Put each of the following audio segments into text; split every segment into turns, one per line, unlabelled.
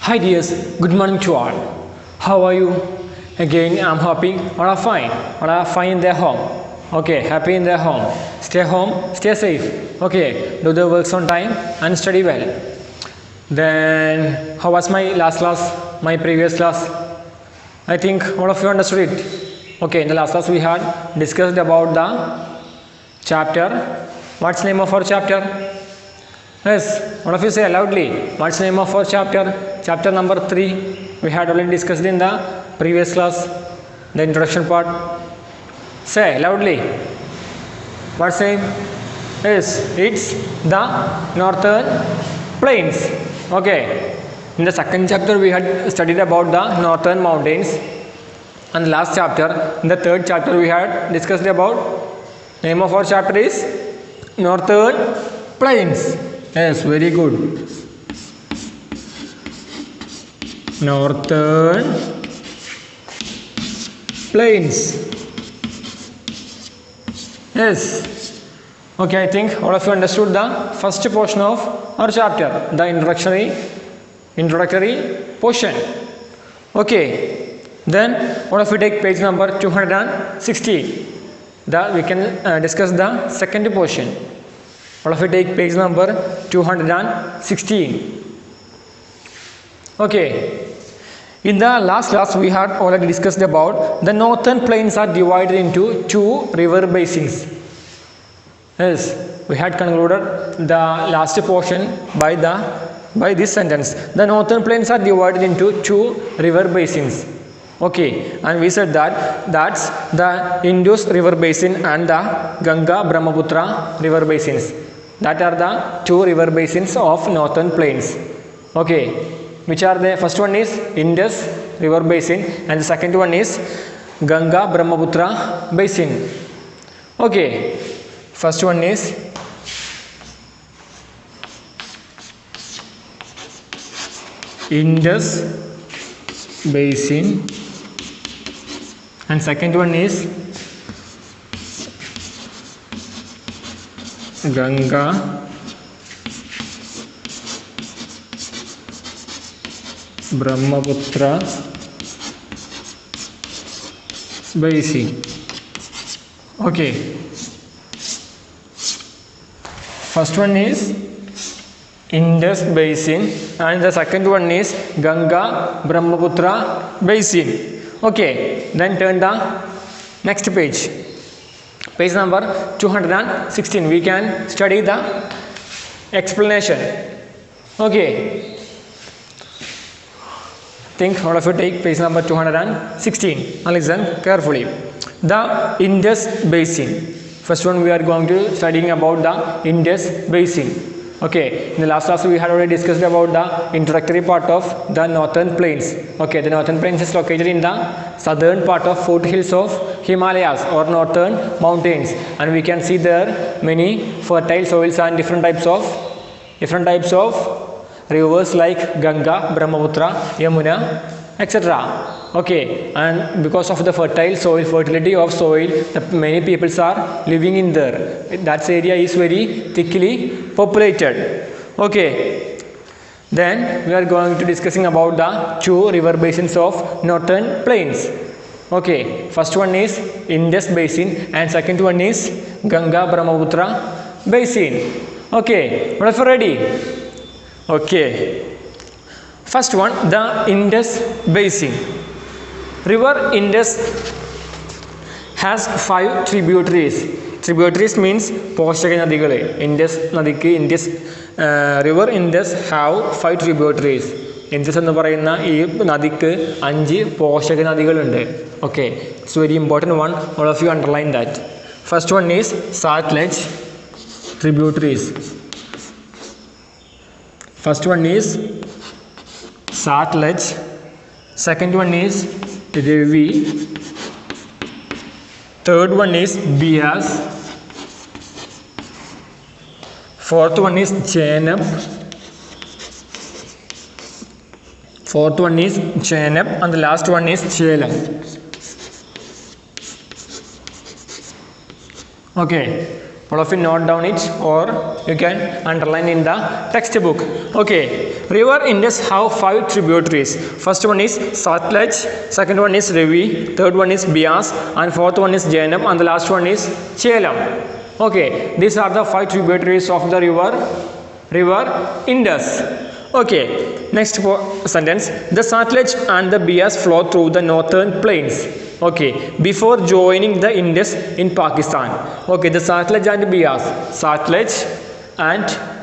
Hi dears, good morning to all. How are you? Again, I'm hoping all are fine. All are fine in their home. Okay, happy in their home. Stay home, stay safe. Okay, do the works on time and study well. Then, how was my last class? My previous class? I think all of you understood it. Okay, in the last class we had discussed about the chapter. What's the name of our chapter? Yes, one of you say loudly. What's the name of our chapter? Chapter number 3. We had already discussed in the previous class, the introduction part. Say loudly. What's the name? Yes, it's the Northern Plains. Okay. In the second chapter, we had studied about the Northern Mountains. And the last chapter, in the third chapter, we had discussed about. Name of our chapter is Northern Plains. Yes, very good. Northern Plains. Yes. Okay, I think all of you understood the first portion of our chapter, the introductory portion. Okay. Then all of you take page number 260. We can discuss the second portion. All of you take page number 216. Okay. In the last class, we had already discussed about the northern plains are divided into two river basins. Yes, we had concluded the last portion by this sentence. The northern plains are divided into two river basins. Okay, and we said that's the Indus river basin and the Ganga Brahmaputra river basins. That are the two river basins of northern plains. Okay, which are the first one is Indus river basin and the second one is Ganga Brahmaputra basin. Okay, first one is Indus basin and second one is Ganga Brahmaputra basin. Okay, first one is Indus basin and the second one is Ganga Brahmaputra basin. Okay, then turn the next page. Page number 216. We can study the explanation. Okay. Think all of you take page number 216 and listen carefully. The Indus basin. First one we are going to studying about the Indus basin. Okay, in the last class we had already discussed about the introductory part of the northern plains. Okay, the northern plains is located in the southern part of foothills of Himalayas or northern mountains, and we can see there many fertile soils and different types of rivers like Ganga, Brahmaputra, Yamuna, etc. Okay, and because of the fertility of soil, many peoples are living in there. That area is very thickly populated. Okay, then we are going to discussing about the two river basins of northern plains. Okay, first one is Indus basin and second one is Ganga Brahmaputra basin. Okay, what are you ready? Okay, first one, the Indus basin. River Indus has 5 tributaries. Tributaries means പോഷക നദികൾ. River Indus have 5 tributaries. Indus എന്ന് പറയുന്ന ഈ നദിക്ക് 5 പോഷക നദികളുണ്ട്. Okay, it's very important one. All of you underline that. First one is Satluj tributaries. First one is Satluj. Second one is Ravi. Third one is Beas. Fourth one is Chenab. And the last one is Jhelum. Okay, All of you note down it or you can underline in the textbook. Okay, river Indus have 5 tributaries. First one is Satluj, second one is Ravi, third one is Bias, and fourth one is Jhelum, and the last one is Jhelum. Okay, these are the 5 tributaries of the river Indus. Okay, next sentence. The Satluj and the Bias flow through the northern plains. Okay, before joining the Indus in Pakistan. Okay, the Satluj and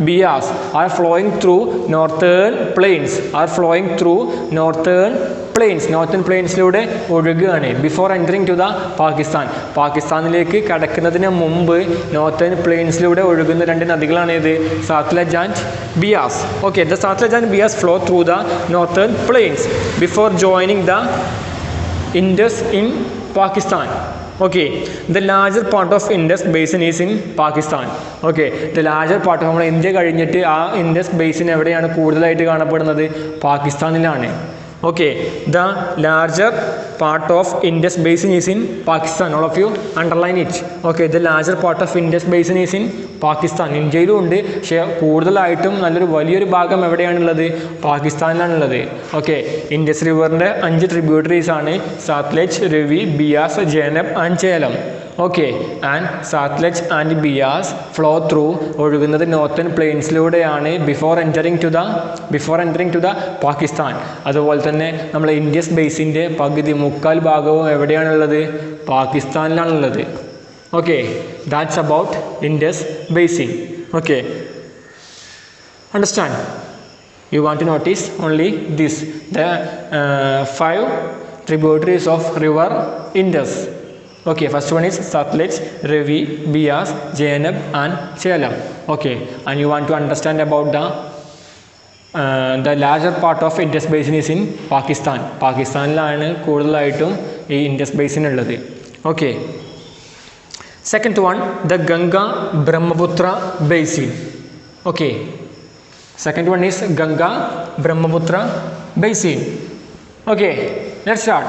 Bias are flowing through northern plains. Northern plains-ലൂടെ ഒഴുകുകയാണ് before entering to the പാകിസ്ഥാനിലേക്ക് കടക്കുന്നതിന് മുമ്പ് northern പ്ലെയിൻസിലൂടെ ഒഴുകുന്ന 2 നദികളാണ് ഇത് Sutlej and Beas. Okay, the Sutlej and Beas flow through the northern plains before joining the Indus in Pakistan. Okay, the larger part of Indus basin is in Pakistan. Okay, the larger part നമ്മുടെ India കഴിഞ്ഞിട്ട് ആ Indus basin എവിടെയാണ് കൂടുതലായിട്ട് കാണപ്പെടുന്നത്? പാകിസ്ഥാനിലാണ്. Okay, the larger part of Indus basin is in Pakistan. All of you underline it. Okay, the larger part of Indus basin is in Pakistan. ഇന്ത്യയിലും ഉണ്ട്, പക്ഷേ കൂടുതലായിട്ടും വലിയൊരു ഭാഗം എവിടെയാണുള്ളത്? പാകിസ്ഥാനിലാണുള്ളത്. ഓക്കെ, ഇൻഡസ് റിവറിൻ്റെ 5 ട്രിബ്യൂട്ടറീസ് ആണ് Sutlej, Ravi, Beas, Chenab and Jhelum. Okay, and Sutlej and Beas flow through ഒഴുകുന്നത് നോർത്തേൺ പ്ലെയിൻസിലൂടെയാണ് before entering to the Pakistan. അതുപോലെ തന്നെ നമ്മളെ ഇൻഡസ് ബേസിൻ്റെ പകുതി 3/4 ഭാഗവും എവിടെയാണുള്ളത്? പാകിസ്ഥാനിലാണുള്ളത്. Okay, that's about Indus basin. Okay, understand? You want to notice only this, the 5 tributaries of river Indus. Okay, first one is Satluj, Ravi, Bias, Jhelum and Jhelum. Okay, and you want to understand about the larger part of Indus basin is in Pakistan. പാകിസ്ഥാനിലാണ് കൂടുതലായിട്ടും ഈ Indus basin ഉള്ളത്. Okay. Second one, the Ganga Brahmaputra basin. Okay, second one is Ganga Brahmaputra basin. Okay, let's start.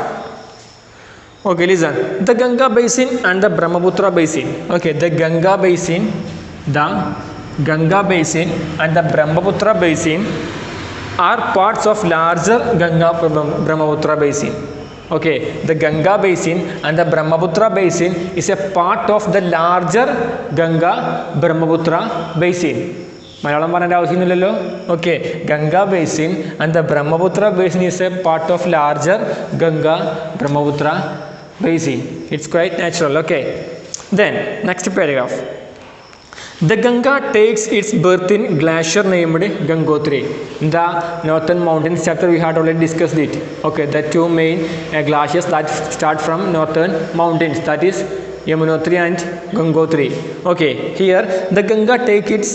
Okay, listen. The Ganga basin and the Brahmaputra basin. Okay, the Ganga basin and the Brahmaputra basin are parts of larger Ganga Brahmaputra basin. Okay, the Ganga basin and the Brahmaputra basin is a part of the larger Ganga Brahmaputra basin. Malayalam പറയേണ്ട ആവശ്യമൊന്നുമില്ലല്ലോ. Okay, Ganga basin and the Brahmaputra basin is a part of larger Ganga Brahmaputra basin. It's quite natural. Okay, then next paragraph. The Ganga takes its birth in glacier named Gangotri. In the northern mountains chapter we had already discussed it. Okay, the 2 main glaciers that start from northern mountains, that is Yamunotri and Gangotri. Okay, here the Ganga takes its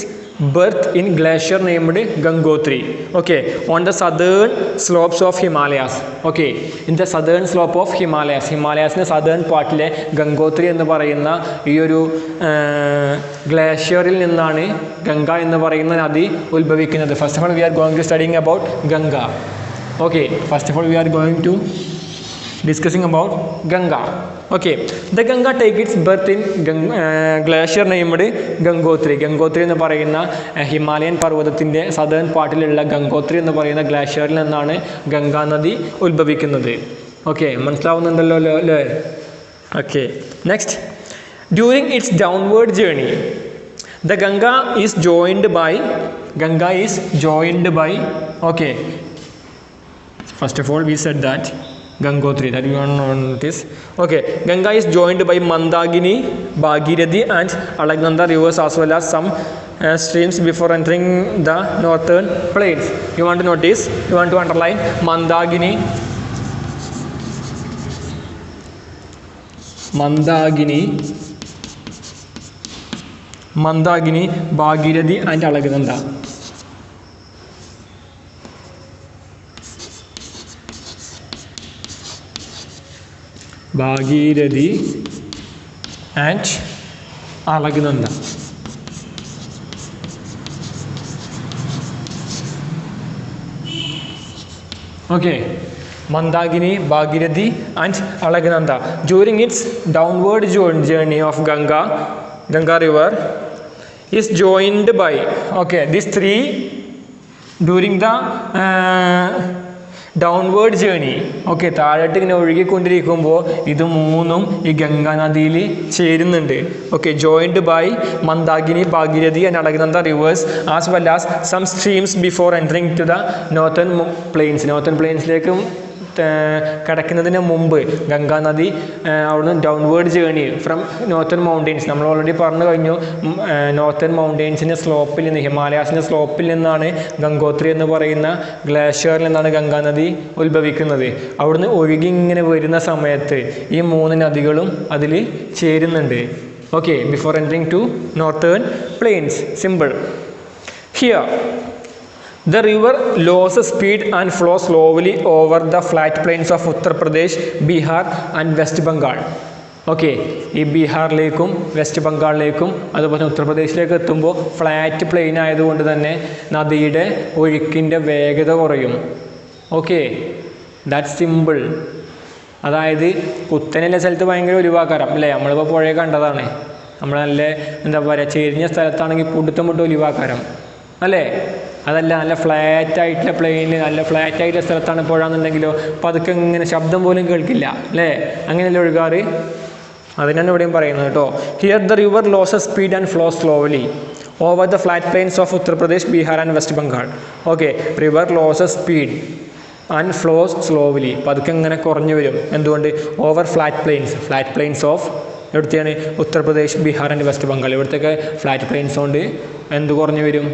birth in glacier named Gangotri. Okay, on the southern slopes of Himalayas. Okay, in the southern slope of Himalayasന്റെ southern പാർട്ടിലെ ഗംഗോത്രി എന്ന് പറയുന്ന ഈ ഒരു ഗ്ലേഷ്യറിൽ നിന്നാണ് ഗംഗ എന്ന് പറയുന്ന നദി ഉത്ഭവിക്കുന്നത്. First of all we are going to studying about Ganga. Okay, first of all we are going to discussing about Ganga. Okay, the Ganga take its birth in glacier named Gangotri. Gangotri എന്ന് പറയുന്ന Himalayan പർവ്വതത്തിൻ്റെ southern പാർട്ടിലുള്ള Gangotri എന്ന് പറയുന്ന ഗ്ലേഷ്യറിൽ നിന്നാണ് ഗംഗാ നദി ഉത്ഭവിക്കുന്നത്. Okay, മനസ്സിലാവുന്നുണ്ടല്ലോ അല്ലേ? Okay, next. During its downward journey the Ganga is joined by okay, first of all we said that Gangotri, that you want to notice. Okay, Ganga is joined by Mandakini, Bhagirathi and Alaknanda rivers as well as some streams before entering the northern plains. You want to notice, you want to underline Mandakini, Bhagirathi and Alaknanda. Bhagirathi and Alaknanda. Okay, Mandakini, Bhagirathi and Alaknanda. During its downward journey of Ganga, Ganga river is joined by, okay, these three during the downward journey. Okay, താഴോട്ട് ഇങ്ങനെ ഒഴുകിക്കൊണ്ടിരിക്കുമ്പോൾ ഇത് മൂന്നും ഈ ഗംഗാ നദിയിൽ ചേരുന്നുണ്ട്. Okay, joined by Mandakini, Bhagirathi and Alaknanda rivers as well as some streams before entering to the northern plains. Northern പ്ലെയിൻസിലേക്കും കിടക്കുന്നതിന് മുമ്പ് ഗംഗാ നദി അവിടുന്ന് downward journey from northern mountains, നമ്മൾ ഓൾറെഡി പറഞ്ഞു കഴിഞ്ഞു, നോർത്തേൺ മൗണ്ടെയ്ൻസിൻ്റെ സ്ലോപ്പിൽ നിന്ന്, ഹിമാലയാസിൻ്റെ സ്ലോപ്പിൽ നിന്നാണ് ഗംഗോത്രി എന്ന് പറയുന്ന ഗ്ലേഷ്യറിൽ നിന്നാണ് ഗംഗാ നദി ഉത്ഭവിക്കുന്നത്. അവിടുന്ന് ഒഴുകി ഇങ്ങനെ വരുന്ന സമയത്ത് ഈ മൂന്ന് നദികളും അതിൽ ചേരുന്നുണ്ട്. Okay, before entering to northern plains. Simple. Here the river loses speed and flows slowly over the flat plains of Uttar Pradesh, Bihar and West Bengal. Okay, ഈ ബീഹാറിലേക്കും വെസ്റ്റ് ബംഗാളിലേക്കും അതുപോലെ ഉത്തർപ്രദേശിലേക്ക് എത്തുമ്പോൾ ഫ്ലാറ്റ് പ്ലെയിൻ ആയതുകൊണ്ട് തന്നെ നദിയുടെ ഒഴുക്കിൻ്റെ വേഗത കുറയും. Okay, that's simple. അതായത് കുത്തനെയുള്ള സ്ഥലത്ത് ഭയങ്കര ഒലിവാക്കാരം അല്ലേ, നമ്മളിപ്പോൾ പുഴയെ കണ്ടതാണ്. നമ്മൾ നല്ല എന്താ പറയുക, ചെരിഞ്ഞ സ്ഥലത്താണെങ്കിൽ പുടുത്തം വിട്ട് ഒലിവാക്കാരം അല്ലേ. അതല്ല, നല്ല ഫ്ലാറ്റായിട്ടുള്ള പ്ലെയിനിൽ, നല്ല ഫ്ലാറ്റായിട്ടുള്ള സ്ഥലത്താണ് പുഴയെന്നുണ്ടെങ്കിലോ അപ്പോൾ അതൊക്കെ ഇങ്ങനെ ശബ്ദം പോലും കേൾക്കില്ല അല്ലേ, അങ്ങനെയല്ലേ ഒഴുകാറ്. അതിനാണ് ഇവിടെയും പറയുന്നത് കേട്ടോ. Here the river loses speed and flow slowly over the flat plains of Uttar Pradesh, Bihar and west Bengal. Okay, river loses speed and flows slowly, അപ്പോൾ അതൊക്കെ ഇങ്ങനെ കുറഞ്ഞു വരും. എന്തുകൊണ്ട്? ഓവർ ഫ്ലാറ്റ് പ്ലെയിൻസ് ഓഫ് എവിടുത്തെയാണ്? Uttar Pradesh, Bihar and west Bengal. ഇവിടുത്തെയൊക്കെ ഫ്ലാറ്റ് പ്ലെയിൻസ് കൊണ്ട് എന്ത് കുറഞ്ഞു വരും?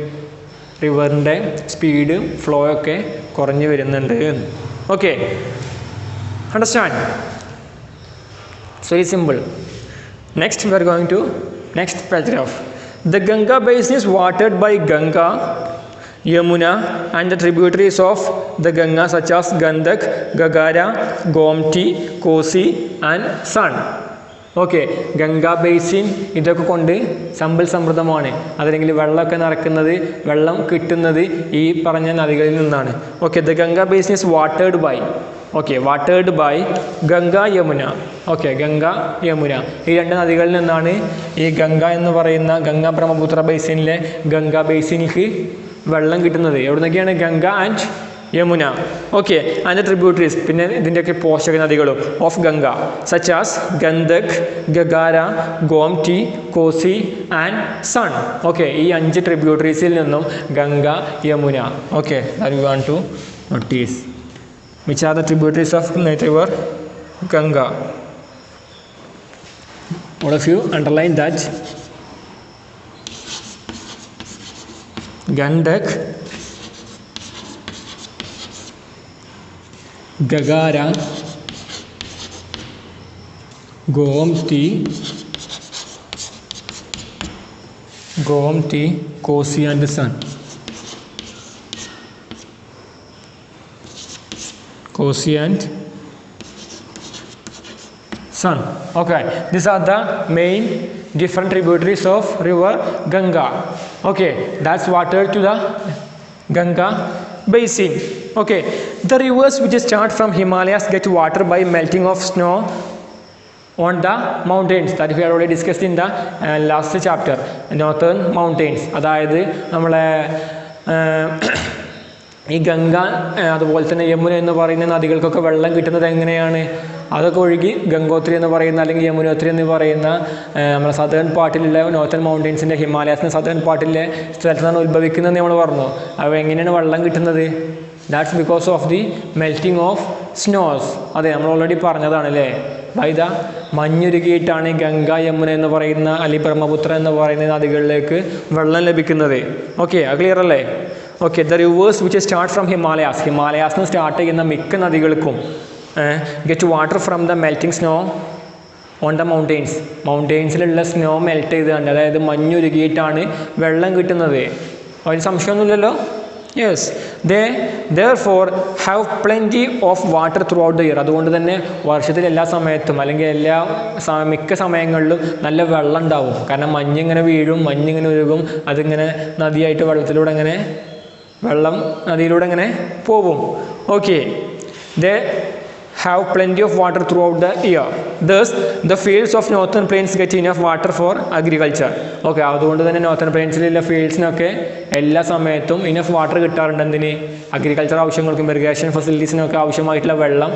റിവറിൻ്റെ സ്പീഡ്, ഫ്ലോ ഒക്കെ കുറഞ്ഞു വരുന്നുണ്ട്. Okay, understand? It's very simple. Next we are going to next paragraph. The Ganga basin is വാട്ടേഡ് by Ganga, Yamuna and the tributaries of the Ganga such as Gandak, Ghaghara, Gomti, Kosi and Son. Okay, Ganga basin ഇതൊക്കെ കൊണ്ട് സമ്പൽ സമൃദ്ധമാണ്. അതല്ലെങ്കിൽ വെള്ളമൊക്കെ നിറക്കുന്നത്, വെള്ളം കിട്ടുന്നത് ഈ പറഞ്ഞ നദികളിൽ നിന്നാണ്. Okay, the Ganga basin is വാട്ടേഡ് by, okay, വാട്ടേഡ് by Ganga, Yamuna. Okay, Ganga, Yamuna ഈ രണ്ട് നദികളിൽ നിന്നാണ് ഈ ഗംഗ എന്ന് പറയുന്ന ഗംഗ ബ്രഹ്മപുത്ര ബേസിനിലെ ഗംഗാ ബേസിനിക്ക് വെള്ളം കിട്ടുന്നത്. എവിടെ നിന്നൊക്കെയാണ്? Ganga and Yamuna. Okay, and tributaries, പിന്നെ ഇതിൻ്റെയൊക്കെ പോഷക നദികളും of Ganga such as Gandak, Ghaghara, Gomti, Kosi and Son. Okay, ഈ 5 ട്രിബ്യൂട്ടറീസിൽ നിന്നും Ganga, Yamuna. Okay, that we want to notice. Which are the tributaries of river Ganga? All of you underline that. Gandak, Gagara, Gomti, Kosi and the Sun. Kosi and Sun. Okay, these are the main different tributaries of river Ganga. Okay, that's water to the Ganga basin. Okay, the rivers which start from Himalayas get water by melting of snow on the mountains that we have already discussed in the last chapter, northern mountains. അതായത് നമ്മളെ ഈ ഗംഗ അതുപോലെ തന്നെ യമുന എന്ന് പറയുന്ന നദികൾക്കൊക്കെ വെള്ളം കിട്ടുന്നത് എങ്ങനെയാണ്? അതൊക്കെ ഒഴുകി ഗംഗോത്രി എന്ന് പറയുന്ന അല്ലെങ്കിൽ യമുനോത്രി എന്ന് പറയുന്ന നമ്മുടെ സദേൺ പാർട്ടിലുള്ള നോർത്തേൺ മൗണ്ടെയ്ൻസിൻ്റെ, ഹിമാലയാസിൻ്റെ സദേൺ പാർട്ടിലെ സ്ഥലത്ത് നിന്നാണ് ഉത്ഭവിക്കുന്നത് നമ്മൾ പറഞ്ഞു. അപ്പോൾ എങ്ങനെയാണ് വെള്ളം കിട്ടുന്നത്? That's because of the melting of snows. അതെ, നമ്മൾ ഓൾറെഡി പറഞ്ഞതാണ് അല്ലേ. ബൈ ദ മഞ്ഞുരുകിയിട്ടാണ് ഗംഗ, യമുന എന്ന് പറയുന്ന അല്ലെങ്കിൽ ബ്രഹ്മപുത്ര എന്ന് പറയുന്ന നദികളിലേക്ക് വെള്ളം ലഭിക്കുന്നത്. ഓക്കെ, അത് ക്ലിയർ അല്ലേ? Okay, the rivers which start from Himalayas നിന്ന് സ്റ്റാർട്ട് ചെയ്യുന്ന മിക്ക നദികൾക്കും get water from the melting snow on the മൗണ്ടെയ്ൻസിലുള്ള സ്നോ മെൽറ്റ് ചെയ്തുകൊണ്ട്, അതായത് മഞ്ഞുരുകിയിട്ടാണ് വെള്ളം കിട്ടുന്നത്. അതിന് സംശയമൊന്നുമില്ലല്ലോ. Yes, they therefore have plenty of water throughout the year. അതുകൊണ്ട് തന്നെ വർഷത്തിൽ എല്ലാ സമയത്തും അല്ലെങ്കിൽ മിക്ക സമയങ്ങളിലും നല്ല വെള്ളം ഉണ്ടാവും. കാരണം മഞ്ഞിങ്ങനെ വീഴും, മഞ്ഞിങ്ങനെ ഒഴുകും, അതിങ്ങനെ നദിയായിട്ട് വെള്ളത്തിലൂടെ അങ്ങനെ വെള്ളം നദിയിലൂടെ അങ്ങനെ പോകും. Okay, they have plenty of water throughout the year. Thus, the fields of northern plains get enough water for agriculture. Okay, അതുകൊണ്ട് തന്നെ നോർത്തേൺ പ്ലെയിൻസിലുള്ള ഫീൽഡ്സിനൊക്കെ എല്ലാ സമയത്തും ഇനഫ് വാട്ടർ കിട്ടാറുണ്ട്. എന്തിന്? അഗ്രികൾച്ചർ ആവശ്യങ്ങൾക്കും ഇറിഗേഷൻ ഫെസിലിറ്റീസിനൊക്കെ ആവശ്യമായിട്ടുള്ള വെള്ളം,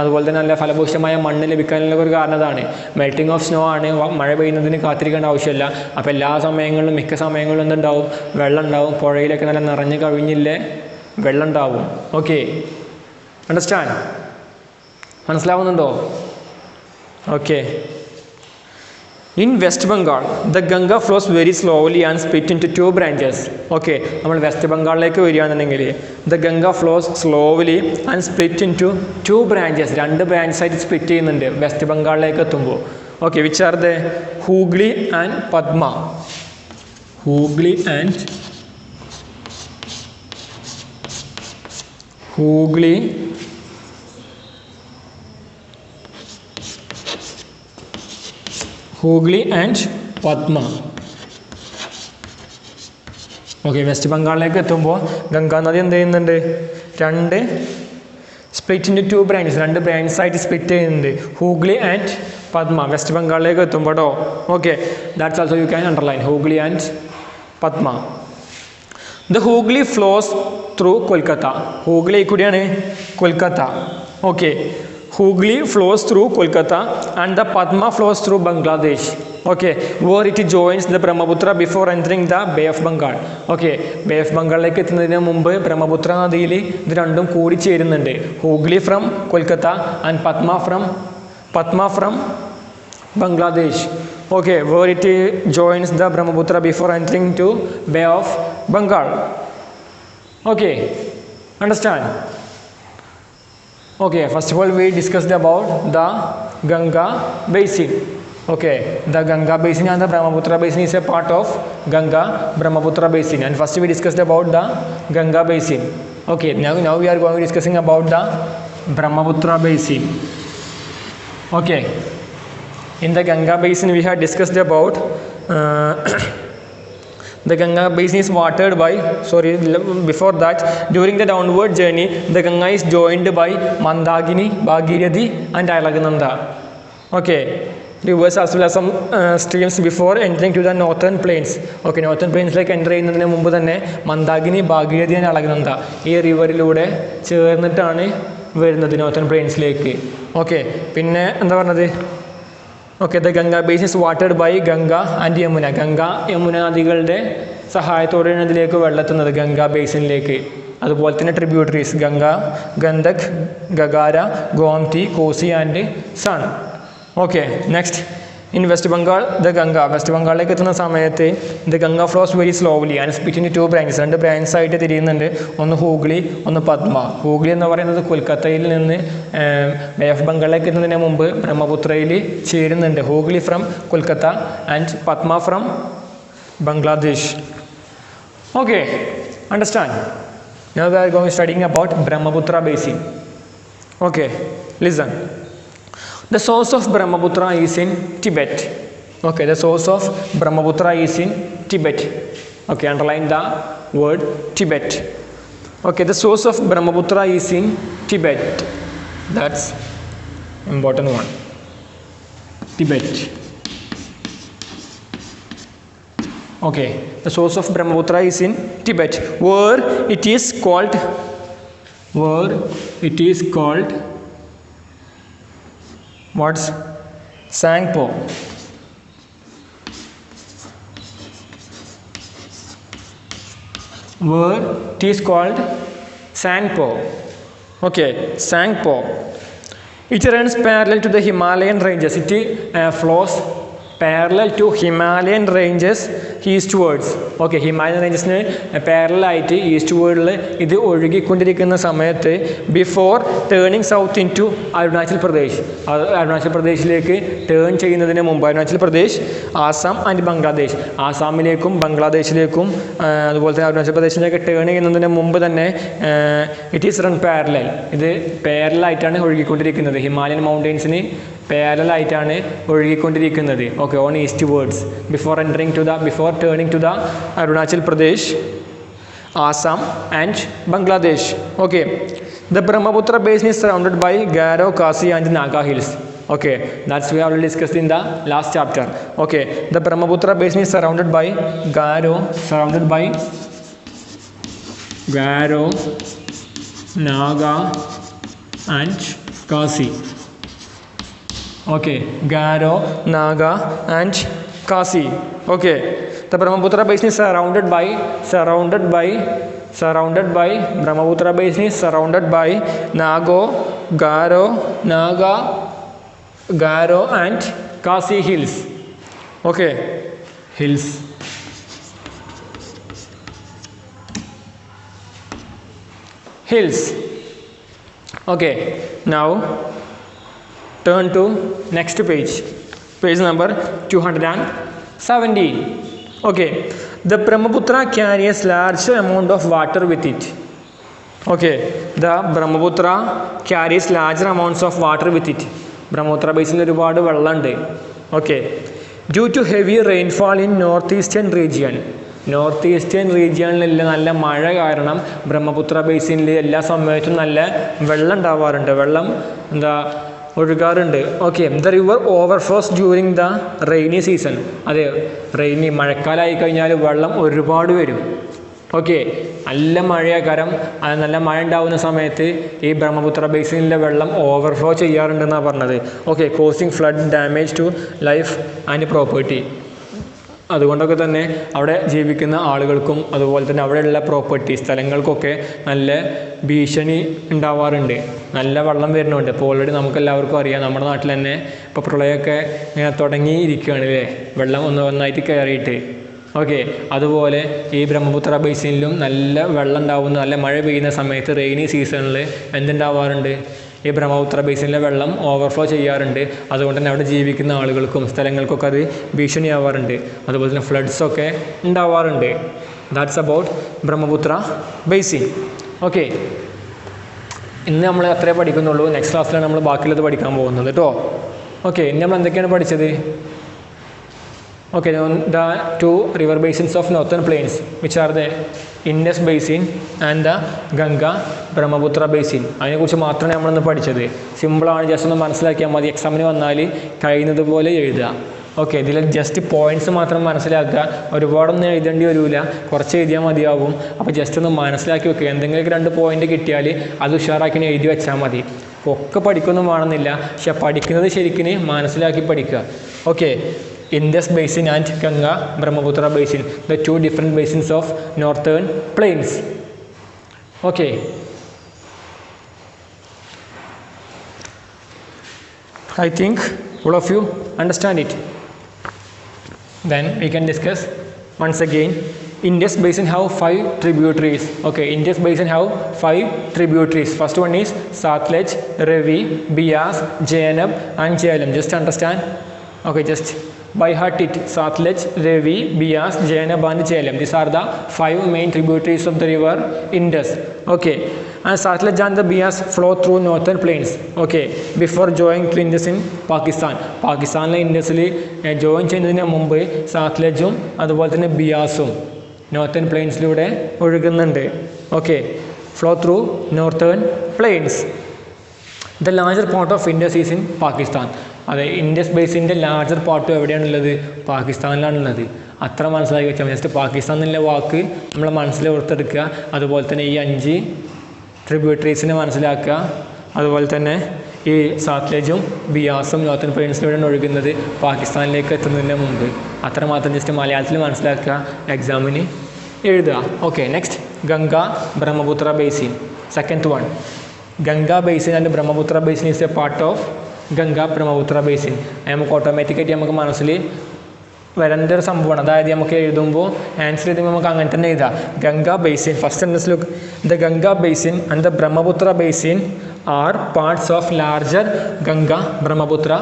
അതുപോലെ തന്നെ നല്ല ഫലഭൂഷ്ടമായ മണ്ണ് ലഭിക്കാനുള്ള ഒരു കാരണം അതാണ്. മെൽറ്റിംഗ് ഓഫ് സ്നോ ആണ്, മഴ പെയ്യുന്നതിന് കാത്തിരിക്കേണ്ട ആവശ്യമില്ല. അപ്പോൾ എല്ലാ സമയങ്ങളിലും മിക്ക സമയങ്ങളിലും എന്തുണ്ടാവും? വെള്ളം ഉണ്ടാവും. പുഴയിലൊക്കെ നല്ല നിറഞ്ഞു കവിഞ്ഞില്ലേ വെള്ളം ഉണ്ടാവും. Okay, understand? മനസ്സിലാവുന്നുണ്ടോ? Okay. In west Bengal the Ganga flows very slowly and split into 2 branches. Okay, നമ്മൾ വെസ്റ്റ് ബംഗാളിലേക്ക് വരികയാണെന്നുണ്ടെങ്കിൽ the Ganga flows slowly and split into 2 branches, 2 branches ആയിട്ട് സ്പ്ലിറ്റ് ചെയ്യുന്നുണ്ട് വെസ്റ്റ് ബംഗാളിലേക്ക് എത്തുമ്പോൾ. Okay, which are the Hooghly and Padma. Hooghly and Hooghly and Padma. Okay, west ബംഗാളിലേക്ക് എത്തുമ്പോൾ ഗംഗാ നദി എന്ത് ചെയ്യുന്നുണ്ട്? 2 split into 2 branches, 2 branches ആയിട്ട് സ്പ്ലിറ്റ് ചെയ്യുന്നുണ്ട്. ഹൂഗ്ലി ആൻഡ് പദ്മ വെസ്റ്റ് ബംഗാളിലേക്ക് എത്തുമ്പോൾ കേട്ടോ. Okay, that's also you can underline Hooghly and Padma. The Hooghly flows through Kolkata. Hooghly കൂടിയാണ് Kolkata. Okay, Hooghly flows through Kolkata and the Padma flows through Bangladesh. Okay, where it joins the Brahmaputra before entering the bay of Bengal. Okay, bay of ബംഗാളിലേക്ക് എത്തുന്നതിന് മുമ്പ് ബ്രഹ്മപുത്ര നദിയിൽ ഇത് രണ്ടും കൂടി ചേരുന്നുണ്ട്. Hooghly from Kolkata and Padma from Bangladesh. Okay, where it joins the Brahmaputra before entering to Bay of Bengal. Okay, understand? Okay, first of all we discussed about the Ganga basin. Okay, the Ganga basin and the Brahmaputra basin is a part of Ganga Brahmaputra basin, and first we discussed about the Ganga basin. Okay, now we are going to discussing about the Brahmaputra basin. Okay, in the Ganga basin we have discussed about the Ganga basin is watered by, before that, during the downward journey the Ganga is joined by Mandakini, Bhagirathi and Alagananda. Okay, rivers as well as some streams before entering to the northern plains. Okay, northern plains like enter ചെയ്യുന്നതിന് മുമ്പ് തന്നെ Mandakini, Bhagirathi and അലകനന്ദ ഈ റിവറിലൂടെ ചേർന്നിട്ടാണ് വരുന്നത് northern പ്ലെയിൻസിലേക്ക്. Okay, പിന്നെ എന്താ പറഞ്ഞത്? Okay, the Ganga basin is watered by Ganga and Yamuna. Ganga Yamuna നദികളുടെ സഹായത്തോടെയാണ് ഇതിലേക്ക് വെള്ളത്തുന്നത് ഗംഗാ ബേസിനിലേക്ക്. അതുപോലെ തന്നെ tributaries Ganga, Gandak, Ghaghara, Gomti, Kosi and Son. Okay, next in west Bengal the Ganga. West ബംഗാളിലേക്ക് എത്തുന്ന സമയത്ത് the Ganga flows very slowly and split in 2 branches, 2 branches ആയിട്ട് തിരിയുന്നുണ്ട്. ഒന്ന് ഹൂഗ്ലി, ഒന്ന് പദ്മ. ഹൂഗ്ലി എന്ന് പറയുന്നത് കൊൽക്കത്തയിൽ നിന്ന് ബേ ഓഫ് ബംഗാളിലേക്ക് എത്തുന്നതിന് മുമ്പ് ബ്രഹ്മപുത്രയിൽ ചേരുന്നുണ്ട്. Hooghly from Kolkata and Padma from Bangladesh. Okay, understand? Now we are going studying about Brahmaputra basin. Okay, listen. The source of Brahmaputra is in Tibet. Okay, the source of Brahmaputra is in Tibet. Okay, underline the word Tibet. Okay, the source of Brahmaputra is in Tibet. That's important one. Tibet. Okay, the source of Brahmaputra is in Tibet, where it is called what's Sangpo. Where it is called Sangpo. Okay, Sangpo. It runs parallel to the Himalayan ranges. It flows parallel to Himalayan ranges eastwards. Okay, Himalayan rangesന് parallel ആയിട്ട് ഈസ്റ്റ്വേർഡിൽ ഇത് ഒഴുകിക്കൊണ്ടിരിക്കുന്ന സമയത്ത് before turning south into Arunachal Pradesh. Arunachal പ്രദേശിലേക്ക് turn ചെയ്യുന്നതിന് മുമ്പ് Arunachal Pradesh, Assam and Bangladesh, ആസാമിലേക്കും ബംഗ്ലാദേശിലേക്കും അതുപോലെ തന്നെ അരുണാചൽ പ്രദേശിലേക്ക് ടേൺ ചെയ്യുന്നതിന് മുമ്പ് തന്നെ ഇറ്റ് ഈസ് റൺ പാരലൽ. ഇത് പാരലായിട്ടാണ് ഒഴുകിക്കൊണ്ടിരിക്കുന്നത്. ഹിമാലയൻ മൗണ്ടെയ്ൻസിന് പാരലായിട്ടാണ് ഒഴുകിക്കൊണ്ടിരിക്കുന്നത്. Okay, on eastwards before turning to the Arunachal Pradesh, Assam and Bangladesh. Okay, The Brahmaputra basin is surrounded by Garo, Kasi and Naga hills. Okay, that's we already discussed in the last chapter. Okay, the Brahmaputra basin is surrounded by Garo, Naga and Kasi. Okay, Garo, Naga and Kasi. Okay, the Brahmaputra basin is surrounded by Brahmaputra basin is surrounded by Garo, Naga, and Kasi hills. Okay, hills. Okay, now turn to next page number 217. Okay, the Brahmaputra carries large amount of water with it. Okay, the Brahmaputra carries larger amounts of water with it. Brahmaputra basin ഒരുപാട് വെള്ളമുണ്ട്. Okay, due to heavy rainfall in northeastern region നല്ല മഴ കാരണം ബ്രഹ്മപുത്ര ബേസിനിൽ എല്ലാ സമയത്തും നല്ല വെള്ളം ഉണ്ടാവാറുണ്ട്, വെള്ളം ഒഴുകാറുണ്ട്. Okay, the river overflows during the rainy season. അതെ, മഴക്കാലമായി കഴിഞ്ഞാൽ വെള്ളം ഒരുപാട് വരും. ഓക്കെ, നല്ല മഴയാകാരം, അത് നല്ല മഴ ഉണ്ടാകുന്ന സമയത്ത് ഈ ബ്രഹ്മപുത്ര ബേസിനിലെ വെള്ളം ഓവർഫ്ലോ ചെയ്യാറുണ്ടെന്നാണ് പറഞ്ഞത്. Okay, causing flood damage to life and property. അതുകൊണ്ടൊക്കെ തന്നെ അവിടെ ജീവിക്കുന്ന ആളുകൾക്കും അതുപോലെ തന്നെ അവിടെയുള്ള പ്രോപ്പർട്ടി സ്ഥലങ്ങൾക്കൊക്കെ നല്ല ഭീഷണി ഉണ്ടാവാറുണ്ട്. നല്ല വെള്ളം വരുന്നുണ്ട്. ഇപ്പോൾ ഓൾറെഡി നമുക്കെല്ലാവർക്കും അറിയാം, നമ്മുടെ നാട്ടിൽ തന്നെ ഇപ്പോൾ പ്രളയമൊക്കെ ഇങ്ങനെ തുടങ്ങിയിരിക്കുകയാണ് അല്ലേ, വെള്ളം ഒന്നായിട്ട് കയറിയിട്ട്. ഓക്കെ, അതുപോലെ ഈ ബ്രഹ്മപുത്ര ബേസിനിലും നല്ല വെള്ളം ഉണ്ടാവുന്ന, നല്ല മഴ പെയ്യുന്ന സമയത്ത് റെയിനി സീസണിൽ എന്തുണ്ടാവാറുണ്ട്, ഈ ബ്രഹ്മപുത്ര ബേസിനിലെ വെള്ളം ഓവർഫ്ലോ ചെയ്യാറുണ്ട്. അതുകൊണ്ട് തന്നെ അവിടെ ജീവിക്കുന്ന ആളുകൾക്കും സ്ഥലങ്ങൾക്കൊക്കെ അത് ഭീഷണിയാവാറുണ്ട്. അതുപോലെ തന്നെ ഫ്ലഡ്സൊക്കെ ഉണ്ടാവാറുണ്ട്. That's about Brahmaputra basin. Okay, ഇന്ന് നമ്മൾ അത്രേ പഠിക്കുന്നുള്ളൂ. നെക്സ്റ്റ് ക്ലാസ്സിലാണ് നമ്മൾ ബാക്കിയുള്ളത് പഠിക്കാൻ പോകുന്നത് കേട്ടോ. ഓക്കെ, ഇനി നമ്മൾ എന്തൊക്കെയാണ് പഠിച്ചത്? Okay, the two river basins of northern plains, which are the Indus basin and the Ganga Brahmaputra basin. അതിനെക്കുറിച്ച് മാത്രമേ നമ്മളിന്ന് പഠിച്ചത്. സിമ്പിളാണ്, ജസ്റ്റ് ഒന്ന് മനസ്സിലാക്കിയാൽ മതി. എക്സാമിന് വന്നാൽ കഴിയുന്നത് പോലെ എഴുതുക. ഓക്കെ, ഇതിൽ ജസ്റ്റ് പോയിൻറ്റ്സ് മാത്രം മനസ്സിലാക്കുക, ഒരുപാടൊന്നും എഴുതേണ്ടി വരില്ല, കുറച്ച് എഴുതിയാൽ മതിയാവും. അപ്പോൾ ജസ്റ്റ് ഒന്ന് മനസ്സിലാക്കി വെക്കുക. എന്തെങ്കിലുമൊക്കെ 2 പോയിൻ്റ് കിട്ടിയാൽ അത് ഉഷാറാക്കി എഴുതി വെച്ചാൽ മതി. ഒക്കെ പഠിക്കൊന്നും വേണമെന്നില്ല, പക്ഷെ പഠിക്കുന്നത് ശരിക്കും മനസ്സിലാക്കി പഠിക്കുക. Okay, Indus basin and Ganga Brahmaputra basin, the two different basins of northern plains. Okay, I think all of you understand it. Then we can discuss once again. Indus basin have 5 tributaries. Okay, Indus basin have 5 tributaries. First one is Satluj, Ravi, Beas, Jhelum and Jhelum. Just understand. Okay, just by heart it. Satluj, Ravi, Beas, Jhelum and Jhelum. These are the 5 main tributaries of the river Indus. Okay, and Satluj and the Beas flow through northern plains. Okay, before joining to Indus in Pakistan. പാകിസ്ഥാനിലെ ഇൻഡസിൽ join ചെയ്യുന്നതിന് മുമ്പ് സാത്ലജും അതുപോലെ തന്നെ ബിയാസും northern പ്ലെയിൻസിലൂടെ ഒഴുകുന്നുണ്ട്. Okay, flow through northern plains. The larger part of Indus is in Pakistan. അതെ, ഇൻഡസ് ബേസിൻ്റെ ലാർജർ പാർട്ട് എവിടെയാണുള്ളത്? പാകിസ്ഥാനിലാണുള്ളത്. അത്ര മനസ്സിലാക്കി വെച്ചാൽ ജസ്റ്റ് പാകിസ്ഥാൻ എന്നുള്ള വാക്ക് നമ്മൾ മനസ്സിൽ ഓർത്തെടുക്കുക. അതുപോലെ തന്നെ ഈ 5 ട്രിബ്യൂട്ടറീസിനെ മനസ്സിലാക്കുക. അതുപോലെ തന്നെ ഈ സാത്ലജും ബിയാസും നോർത്തേൺ പ്ലെയിൻസിലൂടെയാണ് ഒഴുകുന്നത് പാകിസ്ഥാനിലേക്ക് എത്തുന്നതിന് മുമ്പ്. അത്രമാത്രം ജസ്റ്റ് മലയാളത്തിൽ മനസ്സിലാക്കുക, എക്സാമിന് എഴുതുക. Okay, next Ganga Brahmaputra basin. Second one, Ganga basin and Brahmaputra basin is A part of Ganga Brahmaputra basin. നമുക്ക് ഓട്ടോമാറ്റിക്കായിട്ട് നമുക്ക് മനസ്സിൽ വരേണ്ട ഒരു സംഭവമാണ്. അതായത് നമുക്ക് എഴുതുമ്പോൾ ആൻസർ എഴുതുമ്പോൾ നമുക്ക് അങ്ങനെ തന്നെ എഴുതാം. Ganga basin, first sentence look, the Ganga basin and the Brahmaputra basin are parts of larger Ganga Brahmaputra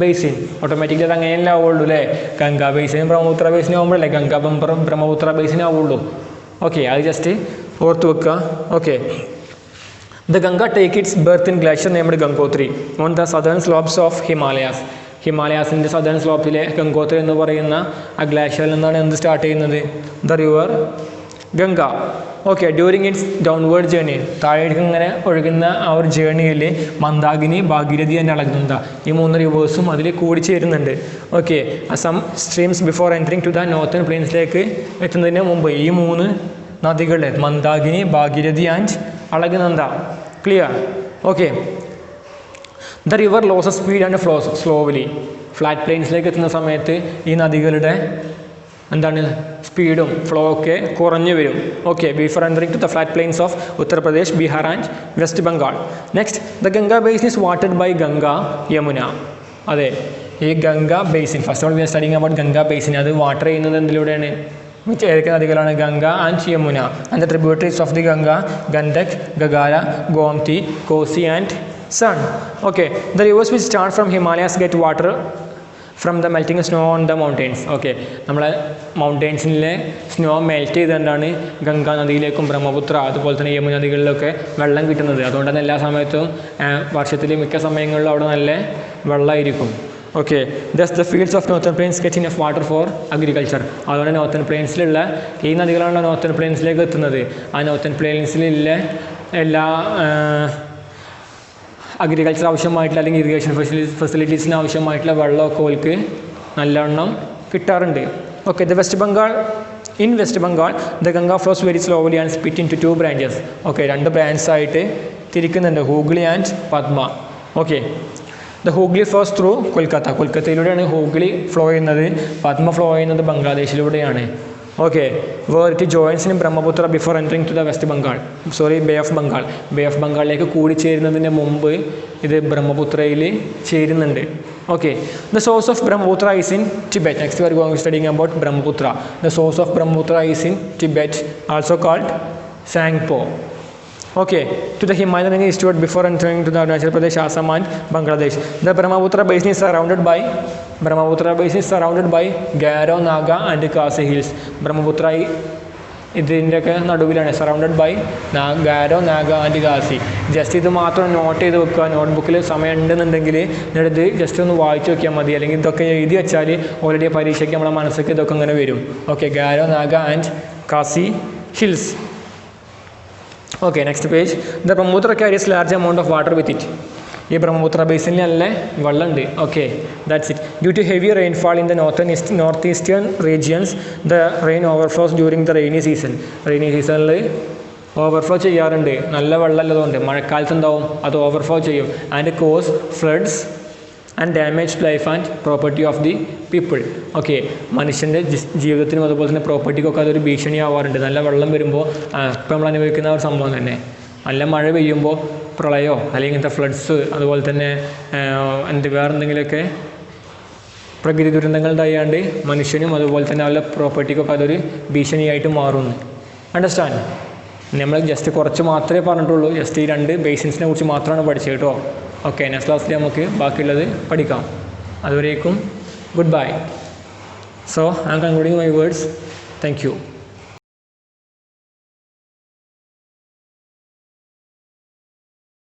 basin. Automatically അത് അങ്ങനെയല്ലേ ആവുള്ളൂ അല്ലേ? ഗംഗ ബേസിനും ബ്രഹ്മപുത്ര ബേസിനും ആകുമ്പോഴല്ലേ ഗംഗ ബ്രഹ്മപുത്ര ബേസിനും ആവുള്ളൂ. ഓക്കെ, അത് ജസ്റ്റ് ഓർത്ത് വെക്കുക. Okay, the Ganga take its birth in glacier named Gangotri on the southern slopes of Himalayas. ഹിമാലയാസിൻ്റെ southern സ്ലോപ്പിലെ ഗംഗോത്രി എന്ന് പറയുന്ന ആ ഗ്ലാഷ്യറിൽ നിന്നാണ് എന്ത് സ്റ്റാർട്ട് ചെയ്യുന്നത്? The river Ganga. Okay, during its downward journey, താഴേക്ക് ഇങ്ങനെ ഒഴുകുന്ന ആ ഒരു ജേർണിയിൽ മന്ദാകിനി, ഭാഗീരഥി തന്നെ അളകുന്നത, ഈ 3 റിവേഴ്സും അതിൽ കൂടിച്ചേരുന്നുണ്ട്. Okay, some streams before entering to the northern പ്ലെയിൻസിലേക്ക് എത്തുന്നതിന് മുമ്പ് ഈ 3 നദികൾ Mandakini, Bhagirathi and Alaknanda. Clear? Okay. The river loses speed and flows slowly. Flat പ്ലെയിൻസിലേക്ക് എത്തുന്ന സമയത്ത് ഈ നദികളുടെ എന്താണ് സ്പീഡും ഫ്ലോ ഒക്കെ കുറഞ്ഞു വരും. Okay, before entering to the flat plains of Uttar Pradesh, Bihar and west Bengal. Next, the Ganga basin is watered by Ganga, Yamuna. അതെ, ഈ Ganga basin, first all we are studying about Ganga basin. അത് വാട്ടർ ചെയ്യുന്നത് എന്തിലൂടെയാണ്? ഏതൊക്കെ നദികളാണ്? Ganga and Yamuna. And the tributaries of the Ganga, Gandak, Ghaghara, Gomti, Kosi and Son. Okay, the rivers which start from Himalayas get water from the melting snow on the mountains. Okay, നമ്മളെ മൗണ്ടെയ്ൻസിലെ snow melt ചെയ്തുകൊണ്ടാണ് ഗംഗാ നദിയിലേക്കും ബ്രഹ്മപുത്ര അതുപോലെ തന്നെ യമുന നദികളിലൊക്കെ വെള്ളം കിട്ടുന്നത്. അതുകൊണ്ട് തന്നെ എല്ലാ സമയത്തും വർഷത്തിൽ മിക്ക സമയങ്ങളിലും അവിടെ നല്ല വെള്ളമായിരിക്കും. Okay, thus the fields of northern plains get enough water for agriculture. അതുകൊണ്ട് നോർത്തേൺ പ്ലെയിൻസിലുള്ള ഈ നദികളാണല്ലോ നോർത്തേൺ പ്ലെയിൻസിലേക്ക് എത്തുന്നത്. ആ നോർത്തേൺ പ്ലെയിൻസിലുള്ള എല്ലാ അഗ്രികൾച്ചർ ആവശ്യമായിട്ടുള്ള അല്ലെങ്കിൽ ഇറിഗേഷൻ ഫെസിലിറ്റീസിന് ആവശ്യമായിട്ടുള്ള വെള്ളമൊക്കെ ഓൾക്ക് നല്ലവണ്ണം കിട്ടാറുണ്ട്. Okay, the west Bengal, in west Bengal the Ganga flows very slowly and split into 2 branches. Okay, 2 branches ആയിട്ട് തിരിക്കുന്നുണ്ട്, Hooghly and Padma. Okay, the Hooghly flows through Kolkata. കൊൽക്കത്തയിലൂടെയാണ് ഹൂഗ്ലി ഫ്ലോ ചെയ്യുന്നത്. പദ്മ ഫ്ലോ ചെയ്യുന്നത് ബംഗ്ലാദേശിലൂടെയാണ്. Okay, where it joins in Brahmaputra before entering to the west Bengal, bay of Bengal. Bay of ബംഗാളിലേക്ക് കൂടിച്ചേരുന്നതിന് മുമ്പ് ഇത് ബ്രഹ്മപുത്രയിൽ ചേരുന്നുണ്ട്. Okay, the source of Brahmaputra is in Tibet. Next we are going studying about Brahmaputra. The source of Brahmaputra is in Tibet, also called Tsangpo. Okay, to the Himalayan range eastward before entering to the Arunachal Pradesh, Assam and Bangladesh. The Brahmaputra basin is surrounded by Garo, Naga and Khasi hills. Brahmaputra ഇതിൻ്റെയൊക്കെ നടുവിലാണ്, surrounded by Garo, Naga and Khasi. Just ഇത് മാത്രം not ചെയ്ത് വെക്കുക. നോട്ട്ബുക്കിൽ സമയം ഉണ്ടെന്നുണ്ടെങ്കിൽ ഇത് just ഒന്ന് വായിച്ച് നോക്കിയാൽ മതി. അല്ലെങ്കിൽ ഇതൊക്കെ എഴുതി വെച്ചാൽ ഓൾറെഡി പരീക്ഷയ്ക്ക് നമ്മുടെ മനസ്സിലേക്ക് ഇതൊക്കെ ഇങ്ങനെ വരും. Okay, Garo, Naga and Khasi hills. Okay, next page. The Brahmaputra carries large amount of water with it. ഈ ബ്രഹ്മപുത്ര ബേസിനിൽ നല്ല വെള്ളമുണ്ട്. Okay, that's it. Due to heavy rainfall in the north eastern regions the rain overflows during the rainy season. Rainy സീസണിൽ overflow ചെയ്യാറുണ്ട്. നല്ല വെള്ളമുള്ളതുകൊണ്ട് മഴക്കാലത്ത് എന്താവും, അത് ഓവർഫ്ലോ ചെയ്യും. And cause floods and damage life and property of the people. Okay, മനുഷ്യൻ്റെ ജീവിതത്തിനും അതുപോലെ തന്നെ പ്രോപ്പർട്ടിക്കൊക്കെ അതൊരു ഭീഷണിയാവാറുണ്ട്. നല്ല വെള്ളം വരുമ്പോൾ ഇപ്പം നമ്മൾ അനുഭവിക്കുന്ന ഒരു സംഭവം തന്നെ. നല്ല മഴ പെയ്യുമ്പോൾ പ്രളയമോ അല്ലെങ്കിൽ ഇങ്ങനത്തെ ഫ്ലഡ്സ് അതുപോലെ തന്നെ വേറെ എന്തെങ്കിലുമൊക്കെ പ്രകൃതി ദുരന്തങ്ങൾ ഉണ്ടായാണ്ട് മനുഷ്യനും അതുപോലെ തന്നെ അവരുടെ പ്രോപ്പർട്ടിക്കൊക്കെ അതൊരു ഭീഷണിയായിട്ട് മാറുന്നു. അണ്ടർസ്റ്റാൻഡ്? നമ്മൾ ജസ്റ്റ് കുറച്ച് മാത്രമേ പറഞ്ഞിട്ടുള്ളൂ. ജസ്റ്റ് ഈ 2 ബേസിൻസിനെ കുറിച്ച് മാത്രമാണ് പഠിച്ചത് കേട്ടോ. ഓക്കെ, നെക്സ്റ്റ് ക്ലാസ്സിൽ നമുക്ക് ബാക്കിയുള്ളത് പഠിക്കാം. അതുവരേക്കും good bye. So I am concluding my words. Thank U.